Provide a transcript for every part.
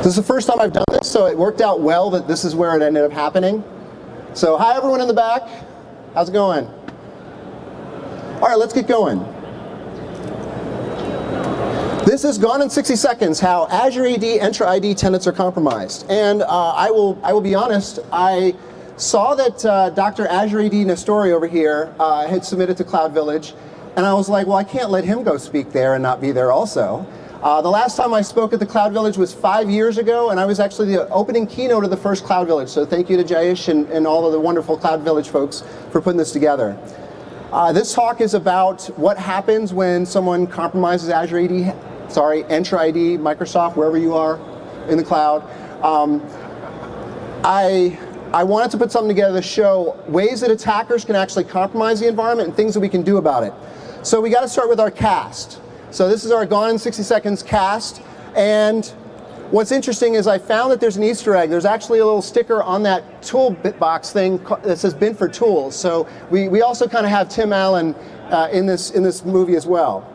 This is the first time I've done this, so it worked out well that this is where it ended up happening. So hi everyone in the back. How's it going? All right, let's get going. This is Gone in 60 Seconds, how Azure AD, Entra ID tenants are compromised. And I will be honest, I saw that Dr. Azure AD Nestori over here had submitted to Cloud Village, and I was like, well, I can't let him go speak there and not be there also. The last time I spoke at the Cloud Village was 5 years ago, and I was actually the opening keynote of the first Cloud Village. So thank you to Jayesh and all of the wonderful Cloud Village folks for putting this together. This talk is about what happens when someone compromises Azure AD, Entra ID, Microsoft, wherever you are in the cloud. I wanted to put something together to show ways that attackers can actually compromise the environment and things that we can do about it. So we got to start with our cast. So this is our Gone in 60 Seconds cast, and what's interesting is I found that there's an Easter egg. There's actually a little sticker on that tool bitbox thing that says bin for tools. So we also kind of have Tim Allen in this movie as well.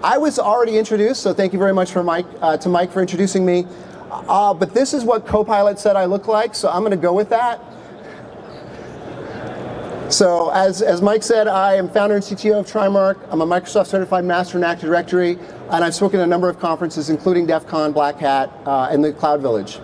I was already introduced, so thank you very much to Mike for introducing me. But this is what Copilot said I look like, so I'm going to go with that. So as Mike said, I am founder and CTO of Trimark. I'm a Microsoft Certified Master in Active Directory, and I've spoken at a number of conferences, including DEF CON, Black Hat, and the Cloud Village.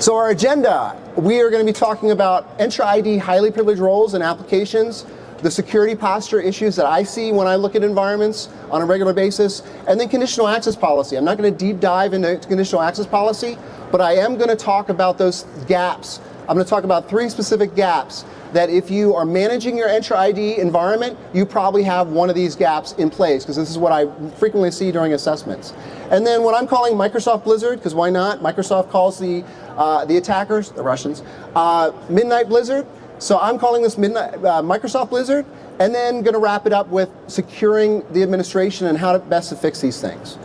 So our agenda, we are going to be talking about Entra ID highly privileged roles and applications, the security posture issues that I see when I look at environments on a regular basis, and then conditional access policy. I'm not going to deep dive into conditional access policy, but I am going to talk about those gaps. I'm going to talk about 3 specific gaps that if you are managing your Entra ID environment, you probably have one of these gaps in place, because this is what I frequently see during assessments. And then what I'm calling Microsoft Blizzard, because why not? Microsoft calls the attackers, the Russians, Midnight Blizzard. So I'm calling this Microsoft Blizzard, and then going to wrap it up with securing the administration and how to best to fix these things.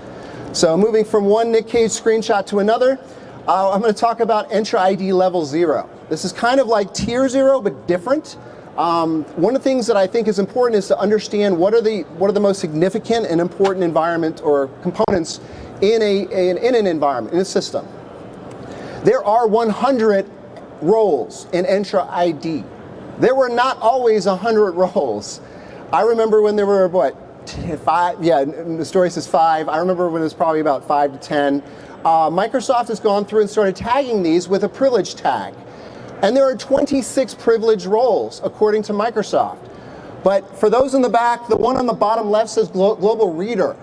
So moving from one Nick Cage screenshot to another, I'm going to talk about Entra ID level 0. This is kind of like tier 0, but different. One of the things that I think is important is to understand what are the most significant and important environment or components in an environment, in a system. There are 100 roles in Entra ID. There were not always 100 roles. I remember when there were, what, 5? Yeah, the story says 5. I remember when it was probably about 5 to 10. Microsoft has gone through and started tagging these with a privilege tag. And there are 26 privileged roles, according to Microsoft. But for those in the back, the one on the bottom left says Global Reader.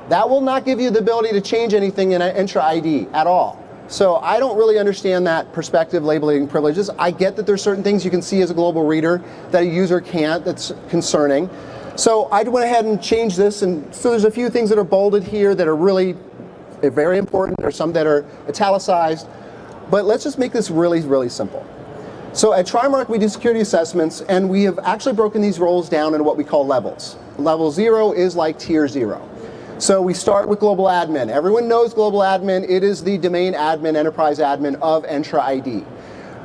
That will not give you the ability to change anything in Entra ID at all. So I don't really understand that perspective labeling privileges. I get that there's certain things you can see as a global reader that a user can't, that's concerning. So I went ahead and changed this, and so there's a few things that are bolded here that are really very important. There's some that are italicized. But let's just make this really, really simple. So at Trimark, we do security assessments, and we have actually broken these roles down into what we call levels. Level 0 is like tier 0. So we start with global admin. Everyone knows global admin. It is the domain admin, enterprise admin of Entra ID.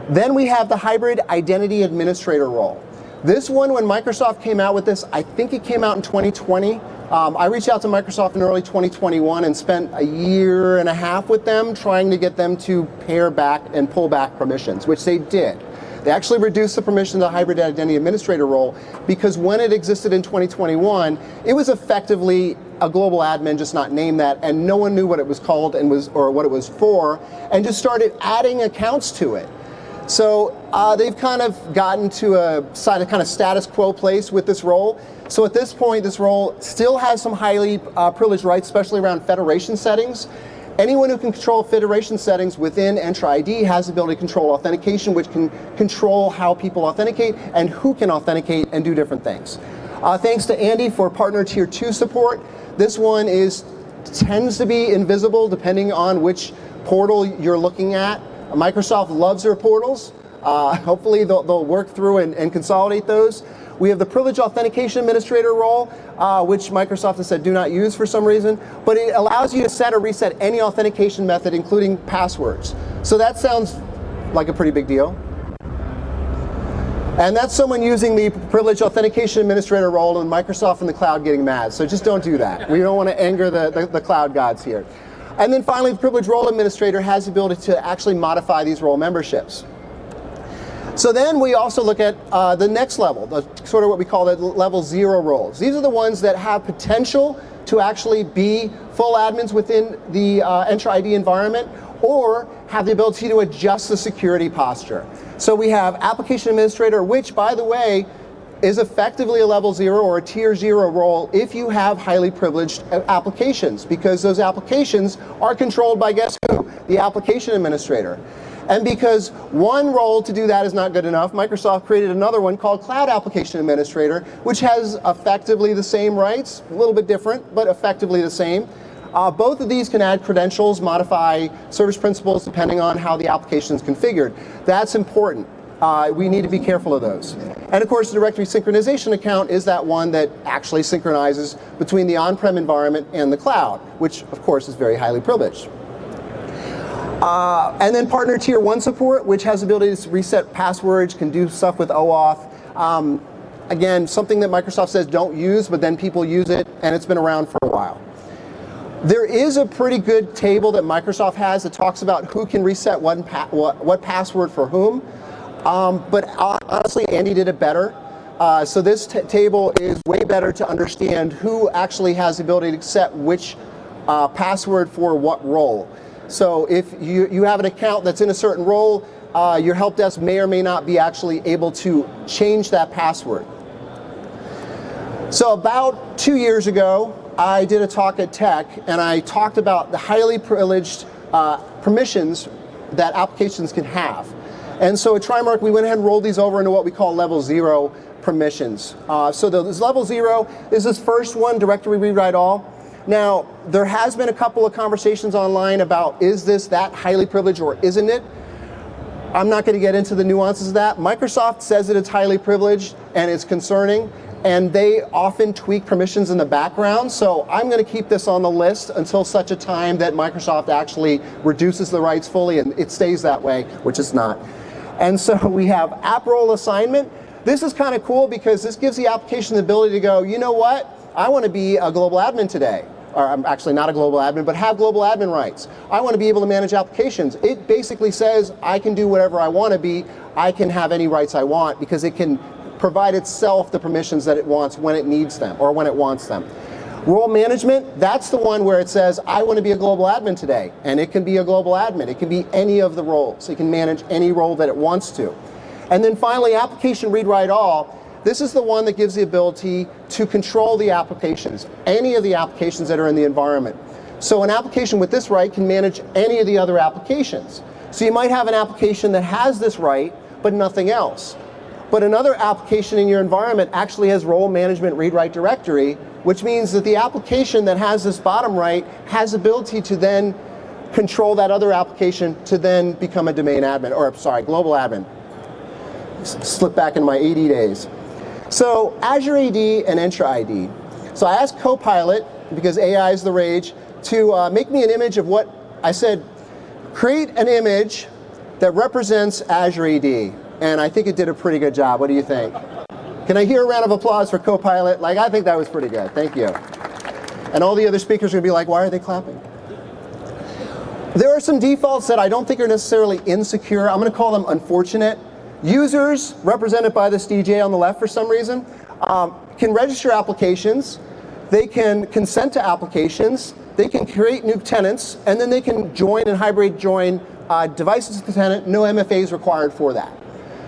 Then we have the hybrid identity administrator role. This one, when Microsoft came out with this, I think it came out in 2020. I reached out to Microsoft in early 2021 and spent a year and a half with them trying to get them to pare back and pull back permissions, which they did. They actually reduced the permission to the hybrid identity administrator role because when it existed in 2021, it was effectively a global admin, just not named that, and no one knew what it was called and or what it was for, and just started adding accounts to it. So they've kind of gotten to a kind of status quo place with this role. So at this point, this role still has some highly privileged rights, especially around federation settings. Anyone who can control federation settings within Entra ID has the ability to control authentication, which can control how people authenticate and who can authenticate and do different things. Thanks to Andy for partner tier 2 support. This one tends to be invisible depending on which portal you're looking at. Microsoft loves their portals. Hopefully they'll work through and consolidate those. We have the privilege authentication administrator role, which Microsoft has said do not use for some reason, but it allows you to set or reset any authentication method, including passwords. So that sounds like a pretty big deal. And that's someone using the privilege authentication administrator role and Microsoft in the cloud getting mad. So just don't do that. We don't want to anger the cloud gods here. And then finally, the privileged role administrator has the ability to actually modify these role memberships. So then we also look at the next level, the sort of what we call the level 0 roles. These are the ones that have potential to actually be full admins within the Entra ID environment, or have the ability to adjust the security posture. So we have application administrator, which, by the way, is effectively a level 0 or a tier 0 role if you have highly privileged applications, because those applications are controlled by, guess who? The application administrator. And because one role to do that is not good enough, Microsoft created another one called Cloud Application Administrator, which has effectively the same rights, a little bit different, but effectively the same. Both of these can add credentials, modify service principals, depending on how the application is configured. That's important. We need to be careful of those. And of course, the directory synchronization account is that one that actually synchronizes between the on-prem environment and the cloud, which of course is very highly privileged. And then partner tier 1 support, which has the ability to reset passwords, can do stuff with OAuth. Again, something that Microsoft says don't use, but then people use it, and it's been around for a while. There is a pretty good table that Microsoft has that talks about who can reset what password for whom. But honestly, Andy did it better. So this table is way better to understand who actually has the ability to set which password for what role. So if you have an account that's in a certain role, your help desk may or may not be actually able to change that password. So about 2 years ago, I did a talk at Tech, and I talked about the highly privileged permissions that applications can have. And so at Trimark, we went ahead and rolled these over into what we call level 0 permissions. So this level 0 is this first one, directory rewrite all. Now, there has been a couple of conversations online about, is this that highly privileged or isn't it? I'm not going to get into the nuances of that. Microsoft says that it's highly privileged and it's concerning, and they often tweak permissions in the background. So I'm going to keep this on the list until such a time that Microsoft actually reduces the rights fully and it stays that way, which it's not. And so we have app role assignment. This is kind of cool because this gives the application the ability to go, you know what? I want to be a global admin today. Or I'm actually not a global admin, but have global admin rights. I want to be able to manage applications. It basically says I can do whatever I want to be. I can have any rights I want because it can provide itself the permissions that it wants when it needs them or when it wants them. Role management, that's the one where it says I want to be a global admin today, and it can be a global admin. It can be any of the roles. It can manage any role that it wants to. And then finally, application read write all. This is the one that gives the ability to control the applications, any of the applications that are in the environment. So an application with this right can manage any of the other applications. So you might have an application that has this right, but nothing else. But another application in your environment actually has role management read-write directory, which means that the application that has this bottom right has the ability to then control that other application to then become a domain admin, or sorry, global admin. Slip back in my AD days. So Azure AD and Entra ID. So I asked Copilot, because AI is the rage, to make me an image of what I said, create an image that represents Azure AD. And I think it did a pretty good job. What do you think? Can I hear a round of applause for Copilot? Like, I think that was pretty good. Thank you. And all the other speakers are going to be like, why are they clapping? There are some defaults that I don't think are necessarily insecure. I'm going to call them unfortunate. Users, represented by this DJ on the left for some reason, can register applications. They can consent to applications. They can create new tenants. And then they can join and hybrid join devices to tenant. No MFA is required for that.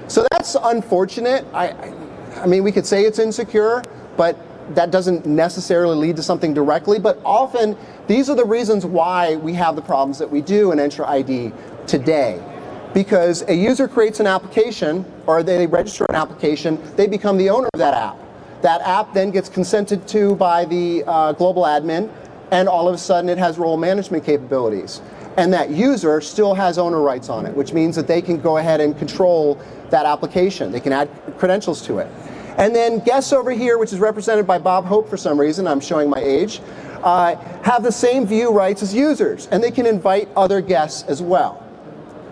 So that's unfortunate. I mean, we could say it's insecure, but that doesn't necessarily lead to something directly. But often, these are the reasons why we have the problems that we do in Entra ID today. Because a user creates an application, or they register an application, they become the owner of that app. That app then gets consented to by the global admin, and all of a sudden it has role management capabilities. And that user still has owner rights on it, which means that they can go ahead and control that application. They can add credentials to it. And then guests over here, which is represented by Bob Hope for some reason, I'm showing my age, have the same view rights as users, and they can invite other guests as well.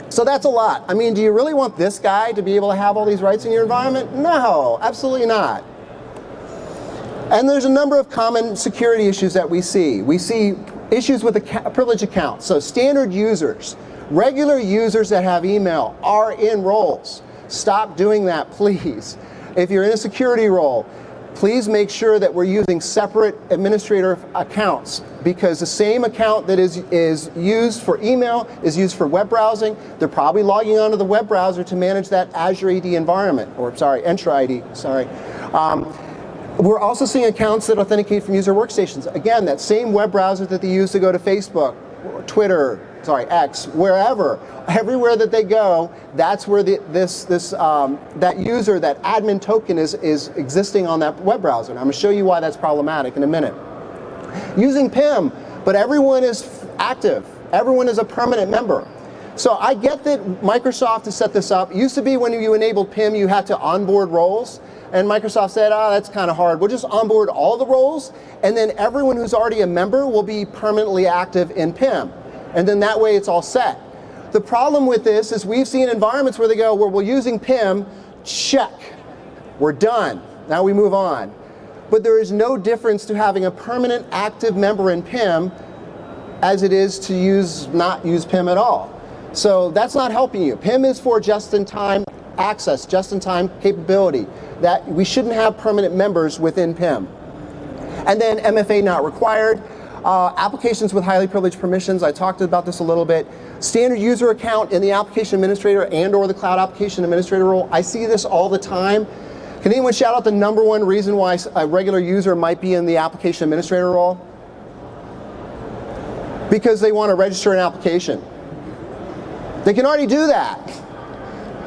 So that's a lot. I mean, do you really want this guy to be able to have all these rights in your environment? No, absolutely not. And there's a number of common security issues that we see. We see Issues with privileged accounts. So standard users, regular users that have email are in roles. Stop doing that, please. If you're in a security role, please make sure that we're using separate administrator accounts, because the same account that is used for email is used for web browsing. They're probably logging onto the web browser to manage that Azure AD environment, or sorry, Entra ID, sorry. We're also seeing accounts that authenticate from user workstations. Again, that same web browser that they use to go to Facebook, Twitter, sorry, X, wherever, everywhere that they go, that's where that user, that admin token is existing on that web browser. And I'm going to show you why that's problematic in a minute. Using PIM, but everyone is active. Everyone is a permanent member. So I get that Microsoft has set this up. It used to be when you enabled PIM, you had to onboard roles. And Microsoft said, oh, that's kind of hard. We'll just onboard all the roles, and then everyone who's already a member will be permanently active in PIM. And then that way it's all set. The problem with this is we've seen environments where they go, well, we're using PIM, check, we're done, now we move on. But there is no difference to having a permanent active member in PIM as it is to not use PIM at all. So that's not helping you. PIM is for just-in-time access, just-in-time capability. That we shouldn't have permanent members within PIM. And then MFA not required. Applications with highly privileged permissions, I talked about this a little bit. Standard user account in the application administrator and or the cloud application administrator role. I see this all the time. Can anyone shout out the #1 reason why a regular user might be in the application administrator role? Because they want to register an application. They can already do that.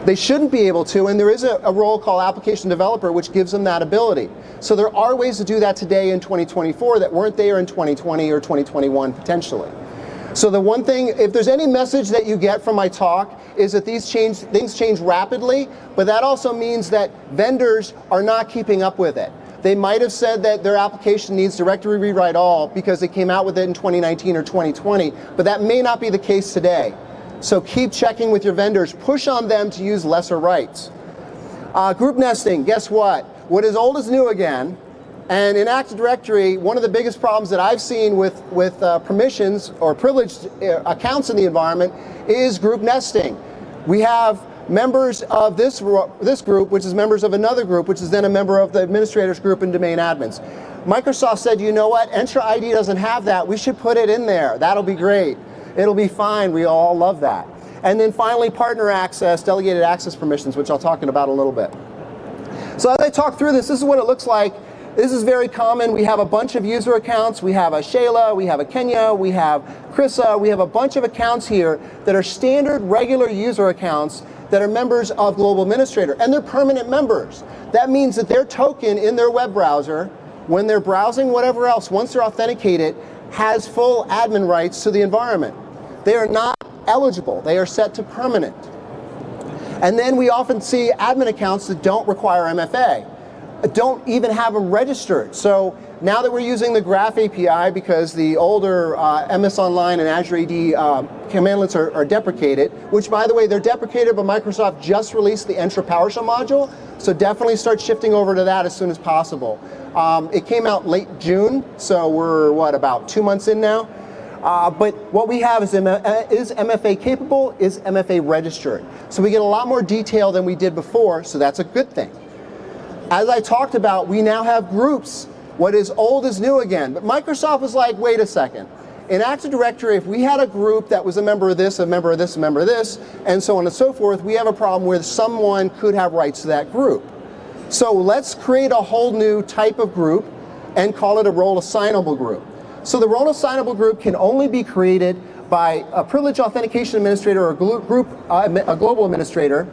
They shouldn't be able to, and there is a role called application developer which gives them that ability. So there are ways to do that today in 2024 that weren't there in 2020 or 2021 potentially. So the one thing, if there's any message that you get from my talk, is that things change rapidly, but that also means that vendors are not keeping up with it. They might have said that their application needs directory rewrite all because they came out with it in 2019 or 2020, but that may not be the case today. So keep checking with your vendors. Push on them to use lesser rights. Group nesting, guess what? What is old is new again. And in Active Directory, one of the biggest problems that I've seen with permissions or privileged accounts in the environment is group nesting. We have members of this group, which is members of another group, which is then a member of the administrators group and domain admins. Microsoft said, you know what? Entra ID doesn't have that. We should put it in there. That'll be great. It'll be fine. We all love that. And then finally, partner access, delegated access permissions, which I'll talk about a little bit. So as I talk through this is what it looks like. This is very common. We have a bunch of user accounts. We have a Shayla, we have a Kenya, we have Krissa. We have a bunch of accounts here that are standard, regular user accounts that are members of Global Administrator, and they're permanent members. That means that their token in their web browser, when they're browsing whatever else, once they're authenticated, has full admin rights to the environment. They are not eligible. They are set to permanent. And then we often see admin accounts that don't require MFA, don't even have them registered. So now that we're using the Graph API because the older MS Online and Azure AD commandlets are deprecated, which by the way, they're deprecated, but Microsoft just released the Entra PowerShell module, so definitely start shifting over to that as soon as possible. It came out late June, so we're, about 2 months in now? But what we have is MFA capable, is MFA registered. So we get a lot more detail than we did before, so that's a good thing. As I talked about, we now have groups. What is old is new again. But Microsoft was like, wait a second. In Active Directory, if we had a group that was a member of this, a member of this, a member of this, and so on and so forth, we have a problem where someone could have rights to that group. So let's create a whole new type of group and call it a role assignable group. So the role assignable group can only be created by a privileged authentication administrator or a global administrator.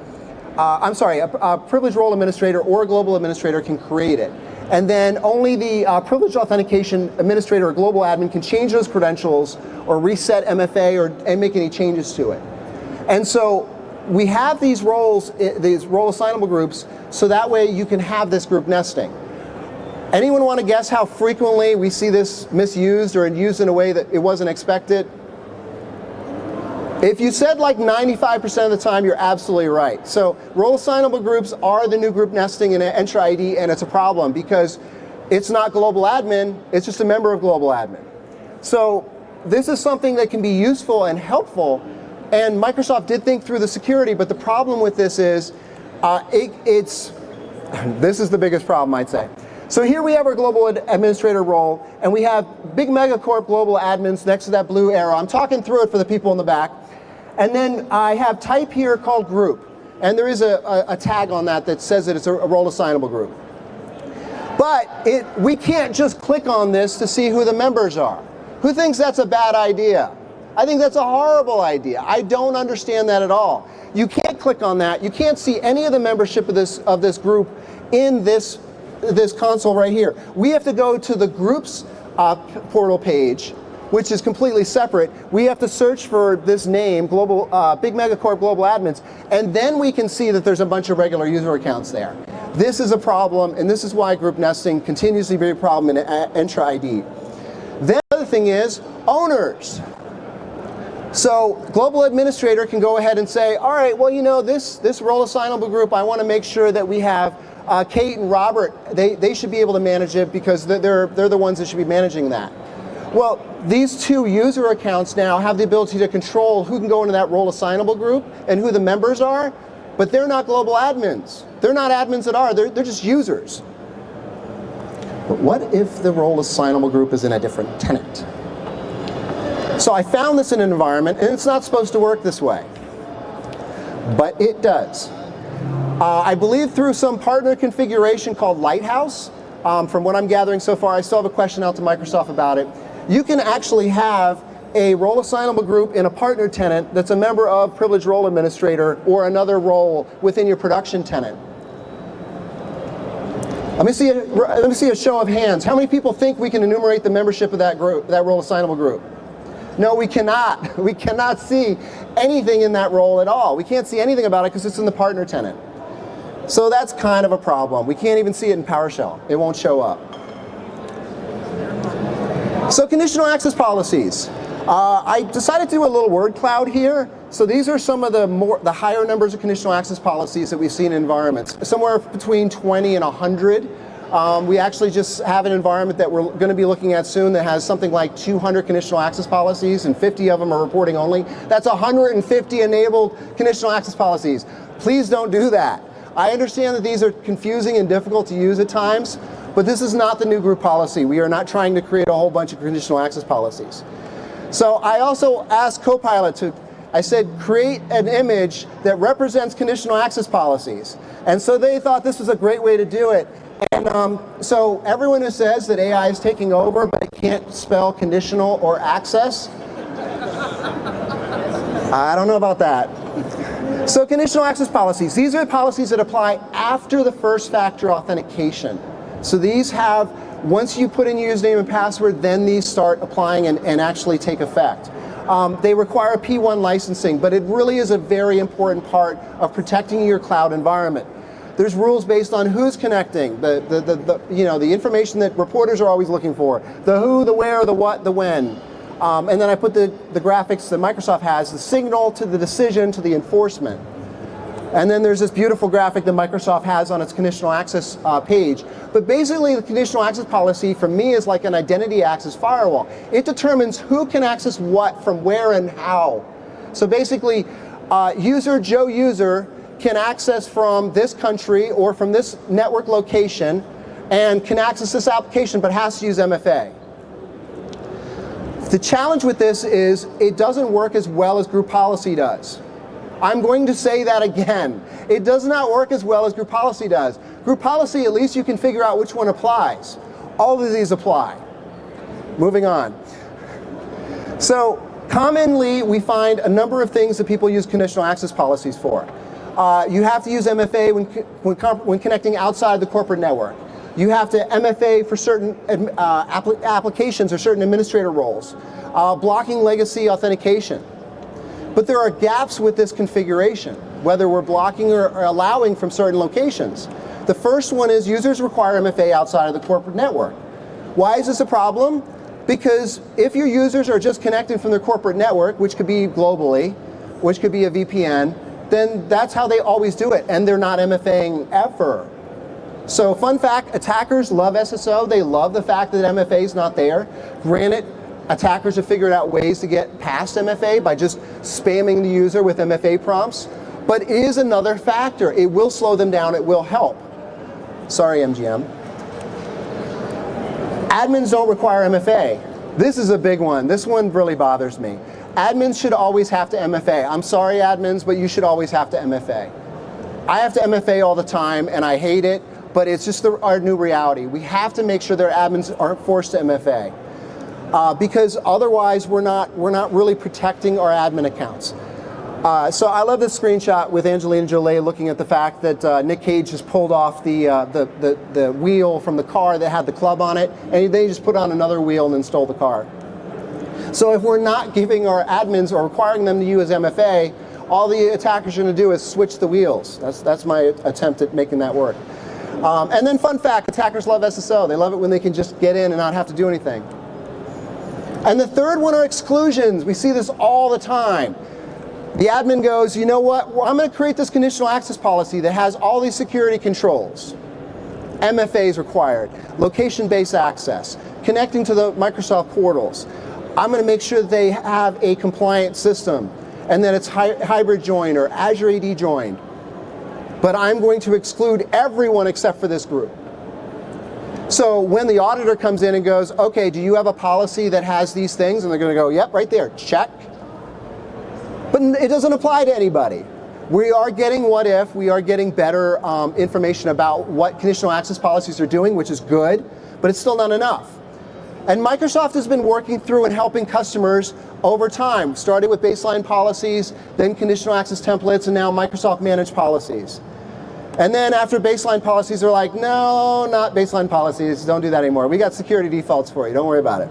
A privileged role administrator or a global administrator can create it. And then only the privileged authentication administrator or global admin can change those credentials or reset MFA and make any changes to it. And so we have these roles, these role assignable groups, so that way you can have this group nesting. Anyone want to guess how frequently we see this misused or used in a way that it wasn't expected? If you said like 95% of the time, you're absolutely right. So role assignable groups are the new group nesting in Entra ID, and it's a problem because it's not global admin, it's just a member of global admin. So this is something that can be useful and helpful, and Microsoft did think through the security, but the problem with this is, this is the biggest problem, I'd say. So here we have our global administrator role, and we have big megacorp global admins next to that blue arrow. I'm talking through it for the people in the back. And then I have type here called group, and there is a tag on that says that it's a role assignable group. But we can't just click on this to see who the members are. Who thinks that's a bad idea? I think that's a horrible idea. I don't understand that at all. You can't click on that. You can't see any of the membership of this group in this console right here. We have to go to the groups portal page, which is completely separate. We have to search for this name, global big megacorp global admins, and then we can see that there's a bunch of regular user accounts there. This is a problem, and this is why group nesting continues to be a problem in Entra ID. Then the other thing is owners. So global administrator can go ahead and say, all right, well, you know, this role assignable group, I want to make sure that we have Kate and Robert, they should be able to manage it because they're the ones that should be managing that. Well, these two user accounts now have the ability to control who can go into that role assignable group and who the members are, but they're not global admins. They're not admins at all, they're just users. But what if the role assignable group is in a different tenant? So I found this in an environment, and it's not supposed to work this way, but it does. I believe through some partner configuration called Lighthouse, from what I'm gathering so far, I still have a question out to Microsoft about it. You can actually have a role assignable group in a partner tenant that's a member of privileged role administrator or another role within your production tenant. Let me see a show of hands. How many people think we can enumerate the membership of that group, that role assignable group? No, we cannot. We cannot see anything in that role at all. We can't see anything about it because it's in the partner tenant. So that's kind of a problem. We can't even see it in PowerShell. It won't show up. So conditional access policies. I decided to do a little word cloud here. So these are some of the higher numbers of conditional access policies that we've seen in environments. Somewhere between 20 and 100. We actually just have an environment that we're going to be looking at soon that has something like 200 conditional access policies, and 50 of them are reporting only. That's 150 enabled conditional access policies. Please don't do that. I understand that these are confusing and difficult to use at times, but this is not the new group policy. We are not trying to create a whole bunch of conditional access policies. So I also asked Copilot I said, create an image that represents conditional access policies. And so they thought this was a great way to do it. And so everyone who says that AI is taking over but it can't spell conditional or access, I don't know about that. So conditional access policies, these are the policies that apply after the first factor authentication. So these have, once you put in your username and password, then these start applying and actually take effect. They require a P1 licensing, but it really is a very important part of protecting your cloud environment. There's rules based on who's connecting, the information that reporters are always looking for, the who, the where, the what, the when. And then I put the graphics that Microsoft has, the signal to the decision to the enforcement. And then there's this beautiful graphic that Microsoft has on its conditional access page. But basically the conditional access policy for me is like an identity access firewall. It determines who can access what from where and how. So basically user Joe user can access from this country or from this network location and can access this application but has to use MFA. The challenge with this is it doesn't work as well as group policy does. I'm going to say that again. It does not work as well as group policy does. Group policy, at least you can figure out which one applies. All of these apply. Moving on. So commonly we find a number of things that people use conditional access policies for. You have to use MFA when connecting outside the corporate network. You have to MFA for certain applications or certain administrator roles, blocking legacy authentication. But there are gaps with this configuration, whether we're blocking or allowing from certain locations. The first one is users require MFA outside of the corporate network. Why is this a problem? Because if your users are just connecting from their corporate network, which could be globally, which could be a VPN, then that's how they always do it, and they're not MFAing ever. So fun fact, attackers love SSO. They love the fact that MFA is not there. Granted, Attackers have figured out ways to get past MFA by just spamming the user with MFA prompts, but it is another factor. It will slow them down, it will help. Sorry, MGM. Admins don't require MFA. This is a big one. This one really bothers me. Admins should always have to MFA. I'm sorry, admins, but you should always have to MFA. I have to MFA all the time, and I hate it, but it's just our new reality. We have to make sure their admins aren't forced to MFA. Because otherwise we're not really protecting our admin accounts. So I love this screenshot with Angelina Jolie looking at the fact that Nick Cage just pulled off the wheel from the car that had the club on it, and they just put on another wheel and then stole the car. So if we're not giving our admins or requiring them to use MFA, all the attackers are going to do is switch the wheels. That's my attempt at making that work. And then fun fact, attackers love SSO. They love it when they can just get in and not have to do anything. And the third one are exclusions. We see this all the time. The admin goes, you know what, well, I'm going to create this conditional access policy that has all these security controls. MFA is required, location-based access, connecting to the Microsoft portals. I'm going to make sure that they have a compliant system and that it's hybrid joined or Azure AD joined. But I'm going to exclude everyone except for this group. So when the auditor comes in and goes, okay, do you have a policy that has these things? And they're going to go, yep, right there, check. But it doesn't apply to anybody. We are getting what if, we are getting better information about what conditional access policies are doing, which is good, but it's still not enough. And Microsoft has been working through and helping customers over time, starting with baseline policies, then conditional access templates, and now Microsoft managed policies. And then after baseline policies, they're like, no, not baseline policies, don't do that anymore. We got security defaults for you, don't worry about it.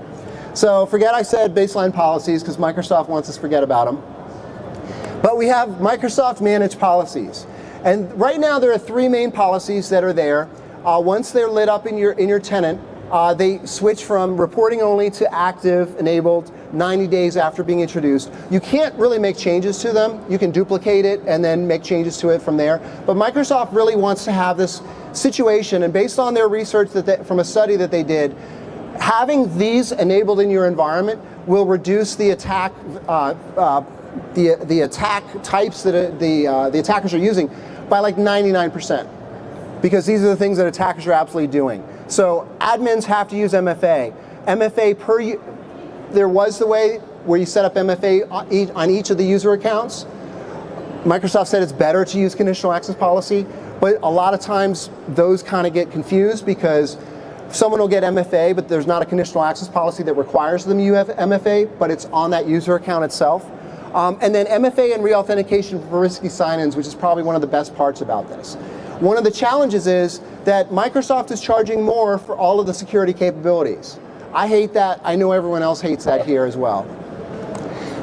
So forget I said baseline policies, because Microsoft wants us to forget about them. But we have Microsoft managed policies. And right now there are three main policies that are there. Once they're lit up in your tenant, they switch from reporting only to active, enabled, 90 days after being introduced. You can't really make changes to them. You can duplicate it and then make changes to it from there. But Microsoft really wants to have this situation, and based on their research from a study that they did, having these enabled in your environment will reduce the attack the attack types that the attackers are using by like 99%. Because these are the things that attackers are absolutely doing. So admins have to use MFA. MFA there was the way where you set up MFA on each of the user accounts. Microsoft said it's better to use conditional access policy, but a lot of times those kind of get confused because someone will get MFA, but there's not a conditional access policy that requires them to use MFA, but it's on that user account itself. And then MFA and reauthentication for risky sign-ins, which is probably one of the best parts about this. One of the challenges is that Microsoft is charging more for all of the security capabilities. I hate that. I know everyone else hates that here as well.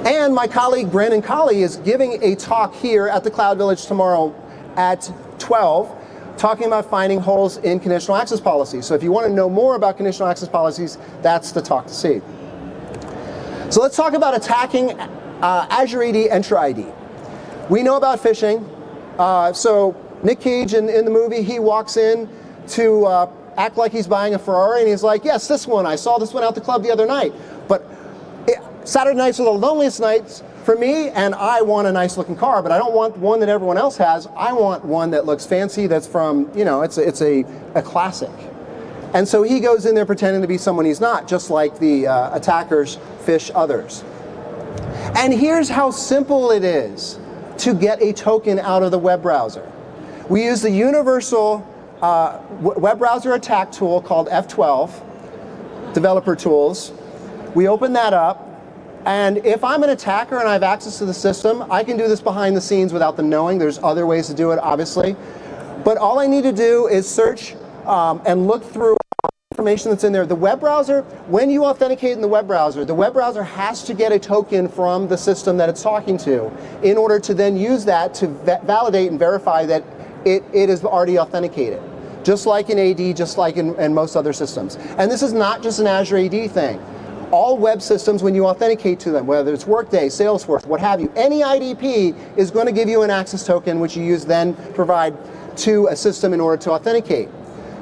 And my colleague Brandon Colley is giving a talk here at the Cloud Village tomorrow at 12, talking about finding holes in conditional access policies. So if you want to know more about conditional access policies, that's the talk to see. So let's talk about attacking Azure AD Entra ID. We know about phishing. So Nick Cage in the movie, he walks in to act like he's buying a Ferrari, and he's like, yes, this one, I saw this one out the club the other night. But Saturday nights are the loneliest nights for me, and I want a nice looking car, but I don't want one that everyone else has. I want one that looks fancy, that's from, you know, it's a classic. And so he goes in there pretending to be someone he's not, just like the attackers phish others. And here's how simple it is to get a token out of the web browser. We use the universal web browser attack tool called F12, developer tools. We open that up, and if I'm an attacker and I have access to the system, I can do this behind the scenes without them knowing. There's other ways to do it, obviously. But all I need to do is search and look through information that's in there. The web browser, when you authenticate in the web browser has to get a token from the system that it's talking to in order to then use that to validate and verify that it is already authenticated. Just like in AD, just like in most other systems. And this is not just an Azure AD thing. All web systems, when you authenticate to them, whether it's Workday, Salesforce, what have you, any IDP is going to give you an access token, which you use then provide to a system in order to authenticate.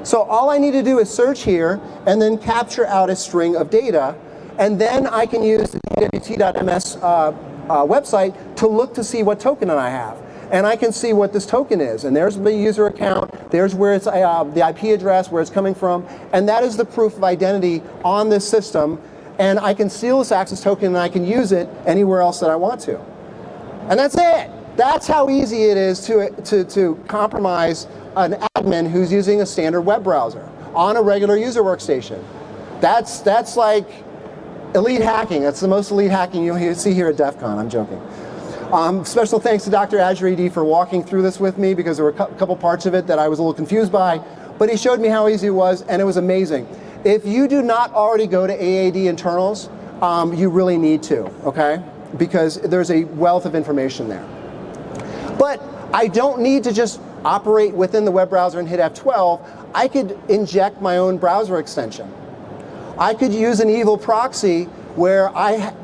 So all I need to do is search here and then capture out a string of data And then I can use the dwt.ms website to look to see what token I have. And I can see what this token is. And there's the user account, there's where it's the IP address, where it's coming from, and that is the proof of identity on this system. And I can steal this access token and I can use it anywhere else that I want to. And that's it. That's how easy it is to compromise an admin who's using a standard web browser on a regular user workstation. That's like elite hacking. That's the most elite hacking you'll see here at DEF CON. I'm joking. Special thanks to Dr. Azure AD for walking through this with me, because there were a couple parts of it that I was a little confused by, but he showed me how easy it was, and it was amazing. If you do not already go to AAD internals, you really need to, okay? Because there's a wealth of information there. But I don't need to just operate within the web browser and hit F12. I could inject my own browser extension. I could use an evil proxy where I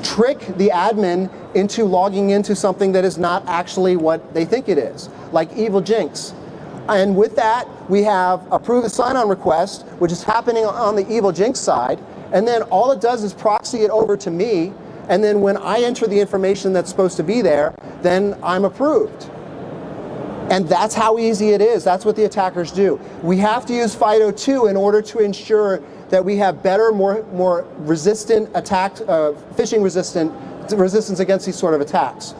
trick the admin into logging into something that is not actually what they think it is, like evil jinx. And with that, we have a prove a sign-on request, which is happening on the evil jinx side, and then all it does is proxy it over to me, and then when I enter the information that's supposed to be there, then I'm approved. And that's how easy it is. That's what the attackers do. We have to use FIDO2 in order to ensure that we have better, more resistant attacks, phishing resistance against these sort of attacks.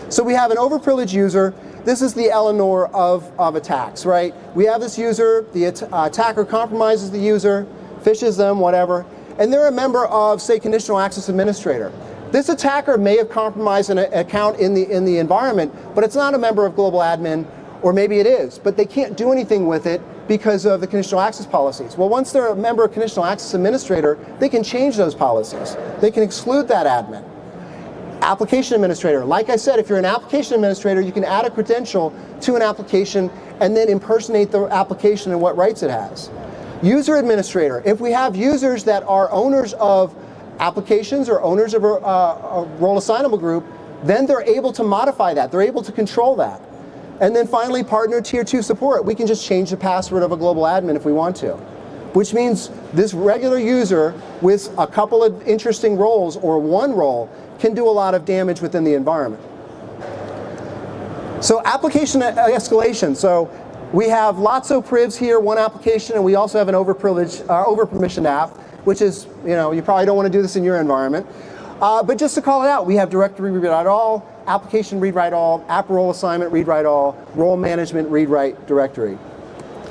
So we have an overprivileged user. This is the Eleanor of attacks, right? We have this user, the attacker compromises the user, phishes them, whatever, and they're a member of, say, Conditional Access Administrator. This attacker may have compromised an account in the environment, but it's not a member of Global Admin, or maybe it is, but they can't do anything with it because of the conditional access policies. Well, once they're a member of Conditional Access Administrator, they can change those policies. They can exclude that admin. Application Administrator, like I said, if you're an application administrator, you can add a credential to an application and then impersonate the application and what rights it has. User Administrator, if we have users that are owners of applications or owners of a role assignable group, then they're able to modify that. They're able to control that. And then finally, partner tier 2 support. We can just change the password of a global admin if we want to, which means this regular user with a couple of interesting roles or one role can do a lot of damage within the environment. So application escalation. So we have lots of privs here, one application, and we also have an overpermissioned app, which is, you probably don't want to do this in your environment. But just to call it out, we have directory read-write all, application read-write all, app role assignment read-write all, role management read-write directory.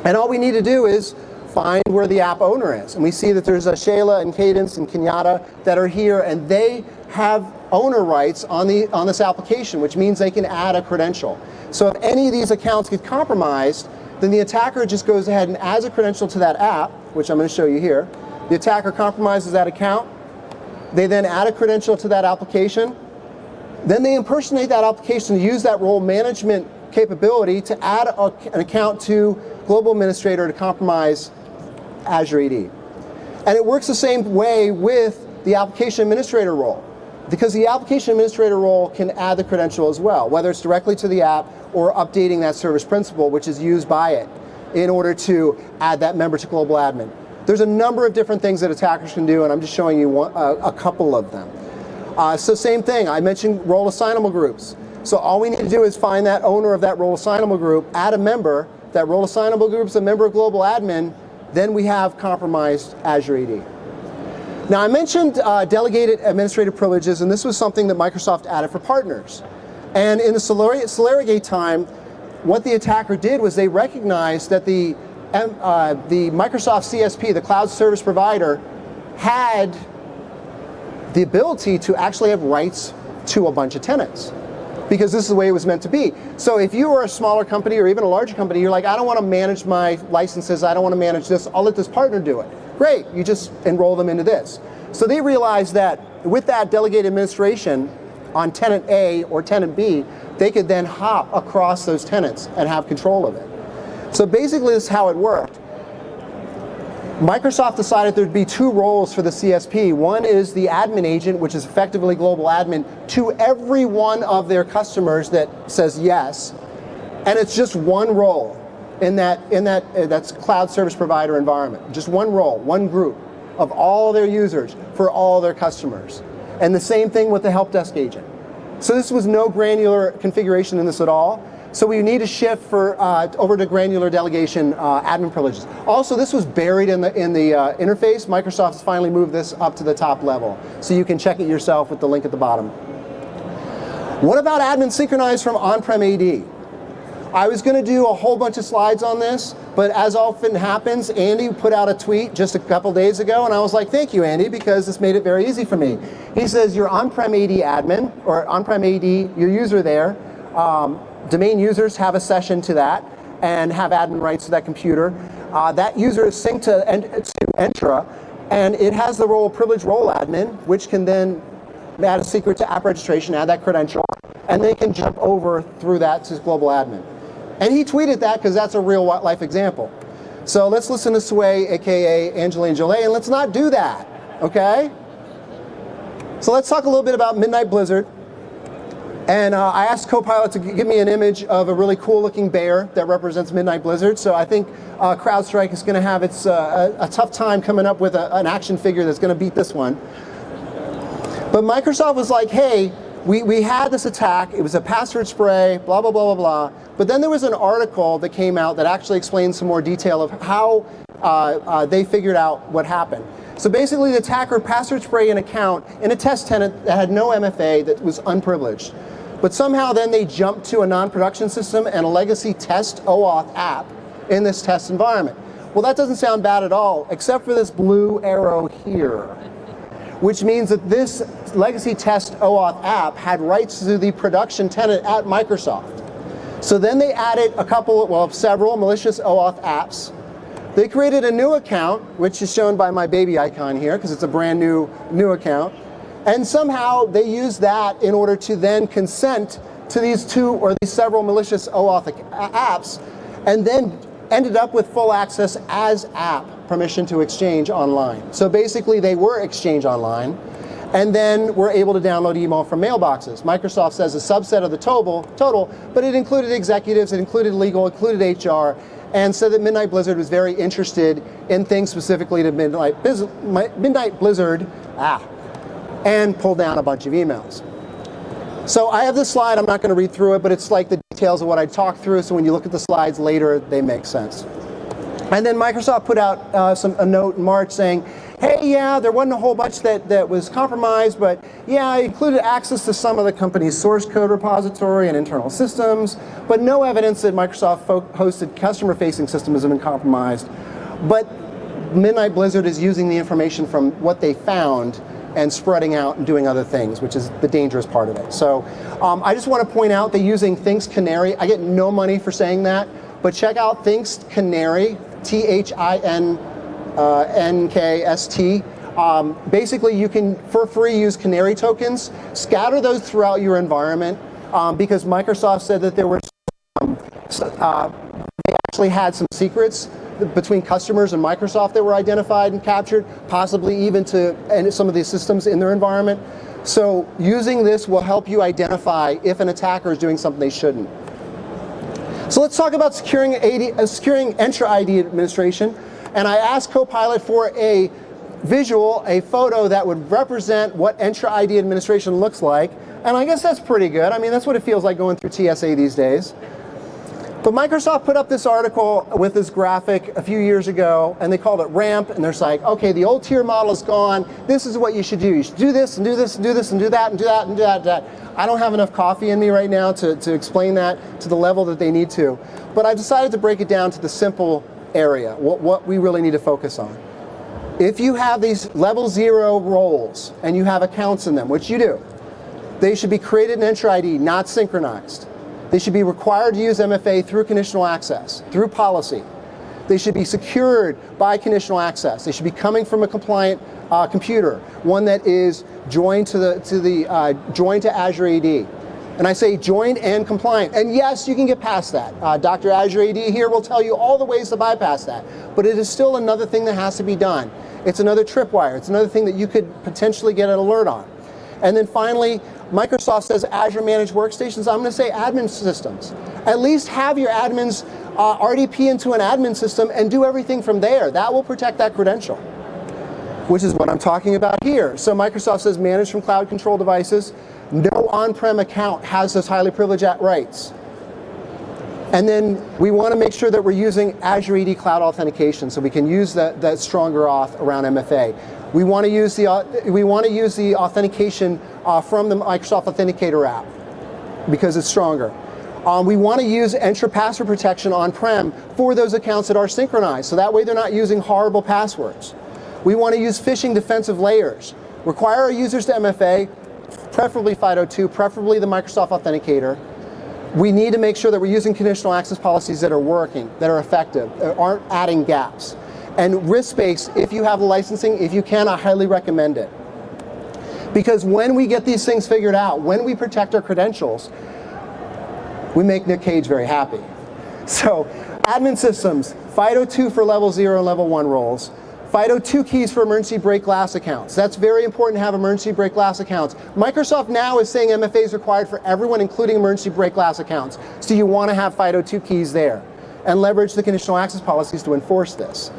And all we need to do is find where the app owner is. And we see that there's a Shayla and Cadence and Kenyatta that are here, and they have owner rights on this application, which means they can add a credential. So if any of these accounts get compromised, then the attacker just goes ahead and adds a credential to that app, which I'm going to show you here. The attacker compromises that account. They then add a credential to that application. Then they impersonate that application to use that role management capability to add an account to Global Administrator to compromise Azure AD. And it works the same way with the Application Administrator role, because the Application Administrator role can add the credential as well, whether it's directly to the app or updating that service principal, which is used by it in order to add that member to Global Admin. There's a number of different things that attackers can do, and I'm just showing you a couple of them. So same thing, I mentioned role assignable groups. So all we need to do is find that owner of that role assignable group, add a member, that role assignable group is a member of Global Admin, then we have compromised Azure AD. Now I mentioned delegated administrative privileges, and this was something that Microsoft added for partners. And in the Solarigate time, what the attacker did was they recognized that the Microsoft CSP, the cloud service provider, had the ability to actually have rights to a bunch of tenants, because this is the way it was meant to be. So if you are a smaller company or even a larger company, you're like, I don't want to manage my licenses, I don't want to manage this, I'll let this partner do it. Great, you just enroll them into this. So they realized that with that delegated administration on tenant A or tenant B, they could then hop across those tenants and have control of it. So basically this is how it worked. Microsoft decided there'd be two roles for the CSP. One is the admin agent, which is effectively global admin to every one of their customers that says yes, and it's just one role in that's cloud service provider environment. Just one role, one group. of all their users for all their customers. And the same thing with the help desk agent. So this was no granular configuration in this at all. So we need to shift for over to granular delegation admin privileges. Also, this was buried in the interface. Microsoft has finally moved this up to the top level, so you can check it yourself with the link at the bottom. What about admin synchronized from on-prem AD? I was going to do a whole bunch of slides on this, but as often happens, Andy put out a tweet just a couple days ago, and I was like, thank you, Andy, because this made it very easy for me. He says your on-prem AD admin, or on-prem AD, your user there, domain users have a session to that and have admin rights to that computer. That user is synced to Entra, and it has the role of privilege role admin, which can then add a secret to app registration, add that credential, and they can jump over through that to global admin. And he tweeted that because that's a real life example. So let's listen to Sway, aka Angeline Jolie, and let's not do that, okay? So let's talk a little bit about Midnight Blizzard. And I asked Copilot to give me an image of a really cool looking bear that represents Midnight Blizzard. So I think CrowdStrike is going to have its a tough time coming up with an action figure that's going to beat this one. But Microsoft was like, hey, we had this attack. It was a password spray, blah, blah, blah, blah, blah. But then there was an article that came out that actually explained some more detail of how they figured out what happened. So basically, the attacker password spray an account in a test tenant that had no MFA that was unprivileged. But somehow then they jumped to a non-production system and a legacy test OAuth app in this test environment. Well, that doesn't sound bad at all, except for this blue arrow here, which means that this legacy test OAuth app had rights to the production tenant at Microsoft. So then they added several malicious OAuth apps. They created a new account, which is shown by my baby icon here, because it's a brand new account. And somehow they used that in order to then consent to these several malicious OAuth apps, and then ended up with full access as app permission to exchange online. So basically they were exchange online, and then were able to download email from mailboxes. Microsoft says a subset of the total, but it included executives, it included legal, included HR, and said that Midnight Blizzard was very interested in things specifically to Midnight Blizzard, and pulled down a bunch of emails. So I have this slide, I'm not going to read through it, but it's like the details of what I talked through, so when you look at the slides later, they make sense. And then Microsoft put out a note in March saying, hey, yeah, there wasn't a whole bunch that was compromised, but yeah, I included access to some of the company's source code repository and internal systems, but no evidence that Microsoft hosted customer-facing systems have been compromised. But Midnight Blizzard is using the information from what they found and spreading out and doing other things, which is the dangerous part of it. So I just want to point out they're using Thinkst Canary. I get no money for saying that, but check out Thinkst Canary, THINKST. Basically, you can, for free, use Canary tokens, scatter those throughout your environment, because Microsoft said that there were they actually had some secrets between customers and Microsoft that were identified and captured, possibly even to some of these systems in their environment. So using this will help you identify if an attacker is doing something they shouldn't. So let's talk about securing Entra ID administration. And I asked Copilot for a visual, a photo that would represent what Entra ID administration looks like. And I guess that's pretty good. I mean, that's what it feels like going through TSA these days. But Microsoft put up this article with this graphic a few years ago, and they called it RAMP, and they're like, okay, the old tier model is gone. This is what you should do. You should do this, and do this, and do this, and do that, and do that, and do that, and do that. I don't have enough coffee in me right now to explain that to the level that they need to. But I've decided to break it down to the simple area, what we really need to focus on. If you have these level 0 roles, and you have accounts in them, which you do, they should be created in Entra ID, not synchronized. They should be required to use MFA through conditional access, through policy. They should be secured by conditional access. They should be coming from a compliant computer, one that is joined to Azure AD. And I say joined and compliant. And yes, you can get past that. Dr. Azure AD here will tell you all the ways to bypass that. But it is still another thing that has to be done. It's another tripwire. It's another thing that you could potentially get an alert on. And then finally, Microsoft says Azure Managed Workstations. I'm going to say admin systems. At least have your admins RDP into an admin system and do everything from there. That will protect that credential. which is what I'm talking about here. So Microsoft says manage from cloud control devices. No on-prem account has those highly privileged rights. And then we want to make sure that we're using Azure AD cloud authentication, so we can use that stronger auth around MFA. We want to use the authentication from the Microsoft Authenticator app because it's stronger. We want to use Entra password protection on-prem for those accounts that are synchronized, so that way they're not using horrible passwords. We want to use phishing defensive layers. Require our users to MFA, preferably FIDO2, preferably the Microsoft Authenticator. We need to make sure that we're using conditional access policies that are working, that are effective, that aren't adding gaps. And risk-based, if you have the licensing, if you can, I highly recommend it. Because when we get these things figured out, when we protect our credentials, we make Nick Cage very happy. So, admin systems, FIDO2 for level 0 and level 1 roles. FIDO2 keys for emergency break glass accounts. That's very important to have emergency break glass accounts. Microsoft now is saying MFA is required for everyone, including emergency break glass accounts. So you want to have FIDO2 keys there and leverage the conditional access policies to enforce this.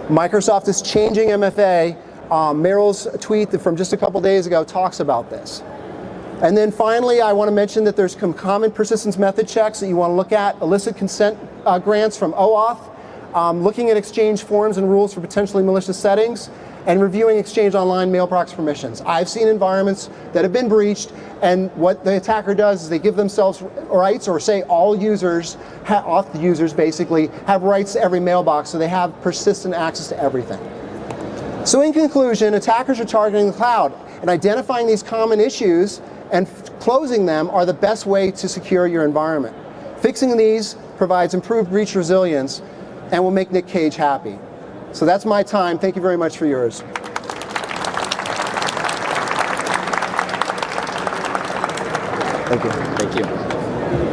Microsoft is changing MFA. Meryl's tweet from just a couple days ago talks about this. And then finally, I want to mention that there's some common persistence method checks that you want to look at. Illicit consent grants from OAuth. Looking at Exchange forms and rules for potentially malicious settings, and reviewing Exchange Online mailbox permissions. I've seen environments that have been breached, and what the attacker does is they give themselves rights, or say all users, auth users basically, have rights to every mailbox, so they have persistent access to everything. So in conclusion, attackers are targeting the cloud, and identifying these common issues and closing them are the best way to secure your environment. Fixing these provides improved breach resilience and will make Nick Cage happy. So that's my time. Thank you very much for yours. Thank you. Thank you.